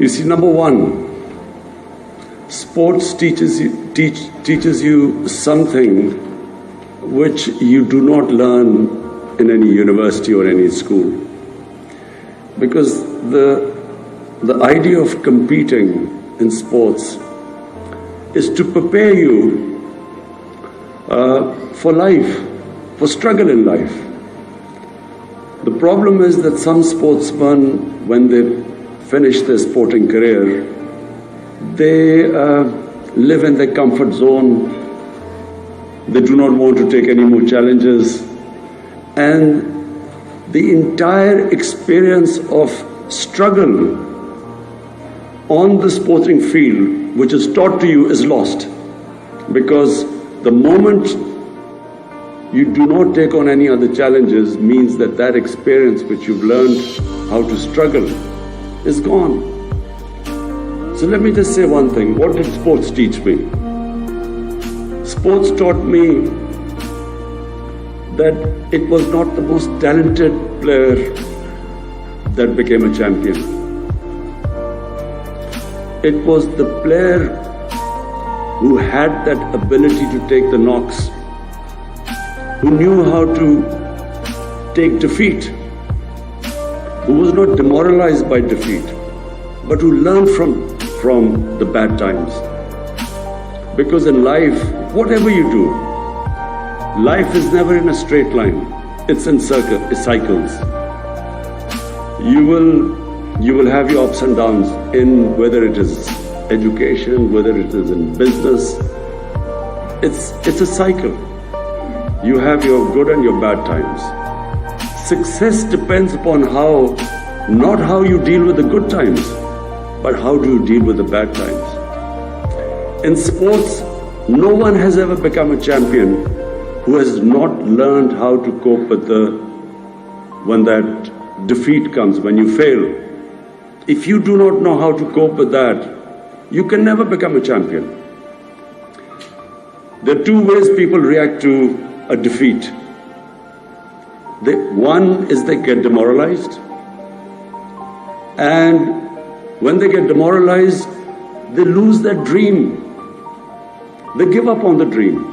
You see, number one, sports teaches you something which you do not learn in any university or any school. Because the idea of competing in sports is to prepare you for life, for struggle in life. The problem is that some sportsmen, when they finish their sporting career, they live in their comfort zone. They do not want to take any more challenges. And the entire experience of struggle on the sporting field, which is taught to you, is lost. Because the moment you do not take on any other challenges means that that experience which you've learned how to struggle is gone. So let me just say one thing. What did sports teach me? Sports taught me that it was not the most talented player that became a champion. It was the player who had that ability to take the knocks, who knew how to take defeat, who was not demoralized by defeat, but who learned from the bad times. Because in life, whatever you do, life is never in a straight line. It's in cycles. You will have your ups and downs in whether it is education, whether it is in business. It's a cycle. You have your good and your bad times. Success depends upon not how you deal with the good times, but how do you deal with the bad times. In sports, no one has ever become a champion who has not learned how to cope with when that defeat comes, when you fail. If you do not know how to cope with that, you can never become a champion. There are two ways people react to a defeat. One is they get demoralized, and when they get demoralized, they lose their dream. They give up on the dream.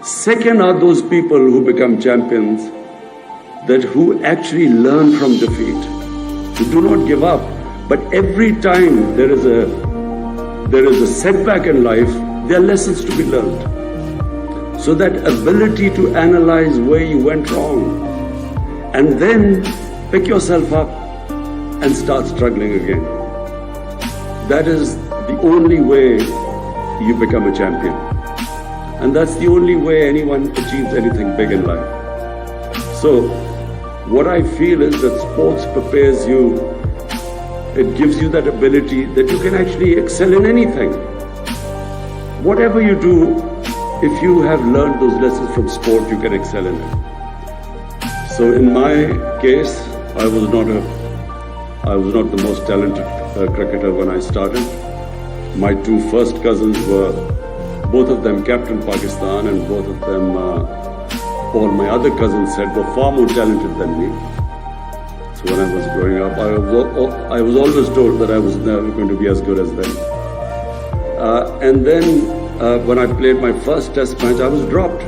Second are those people who become champions, who actually learn from defeat, who do not give up. But every time there is a setback in life, there are lessons to be learned. So that ability to analyze where you went wrong, and then pick yourself up and start struggling again. That is the only way you become a champion. And that's the only way anyone achieves anything big in life. So, what I feel is that sports prepares you, it gives you that ability that you can actually excel in anything. Whatever you do, if you have learned those lessons from sport, you can excel in it. So in my case, I was not the most talented cricketer when I started. My two first cousins were, both of them captain Pakistan, and both of them, all my other cousins said, were far more talented than me. So when I was growing up, I was always told that I was never going to be as good as them. And then when I played my first test match, I was dropped.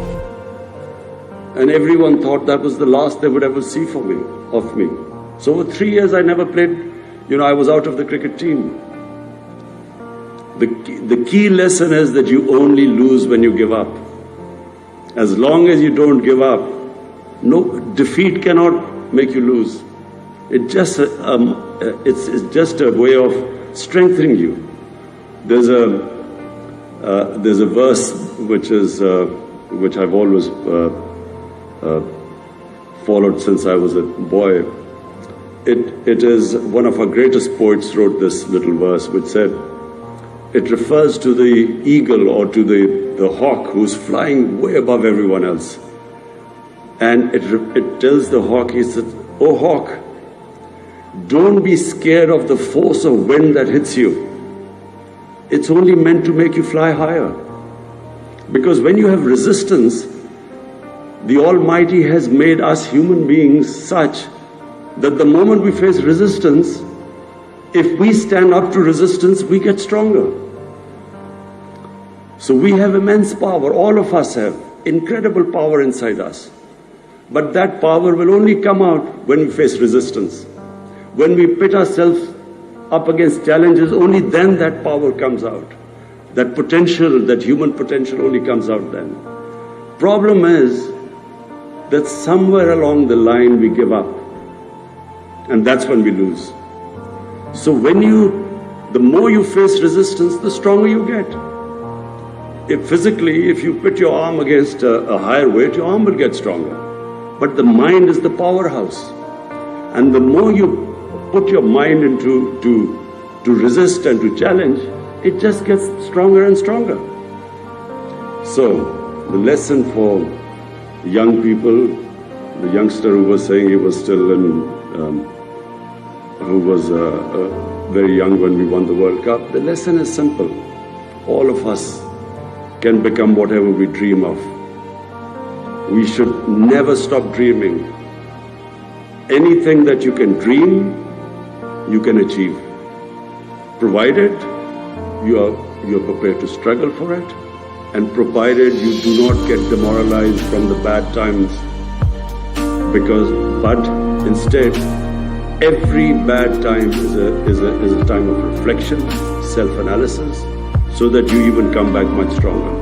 And everyone thought that was the last they would ever see of me. So for 3 years I never played, I was out of the cricket team. The key lesson is that you only lose when you give up. As long as you don't give up, no defeat cannot make you lose. It's just a way of strengthening you. There's a verse which I've always followed since I was a boy. It is one of our greatest poets wrote this little verse which said, it refers to the eagle or to the hawk who's flying way above everyone else. And it tells the hawk, he said, "Oh hawk, don't be scared of the force of wind that hits you. It's only meant to make you fly higher. Because when you have resistance, the Almighty has made us human beings such that the moment we face resistance, If we stand up to resistance, we get stronger. So we have immense power. All of us have incredible power inside us. But that power will only come out when we face resistance. When we pit ourselves up against challenges, only then that power comes out. That potential, that human potential only comes out then. Problem is that somewhere along the line we give up. And that's when we lose. So the more you face resistance, the stronger you get. If you put your arm against a higher weight, your arm will get stronger. But the mind is the powerhouse. And the more you put your mind into to resist and to challenge, it just gets stronger and stronger. So the lesson for young people, the youngster who was saying he was still who was very young when we won the World Cup, the lesson is simple. All of us can become whatever we dream of. We should never stop dreaming. Anything that you can dream, you can achieve, provided you are prepared to struggle for it, and provided you do not get demoralized from the bad times, but instead, every bad time is a time of reflection, self-analysis, so that you even come back much stronger.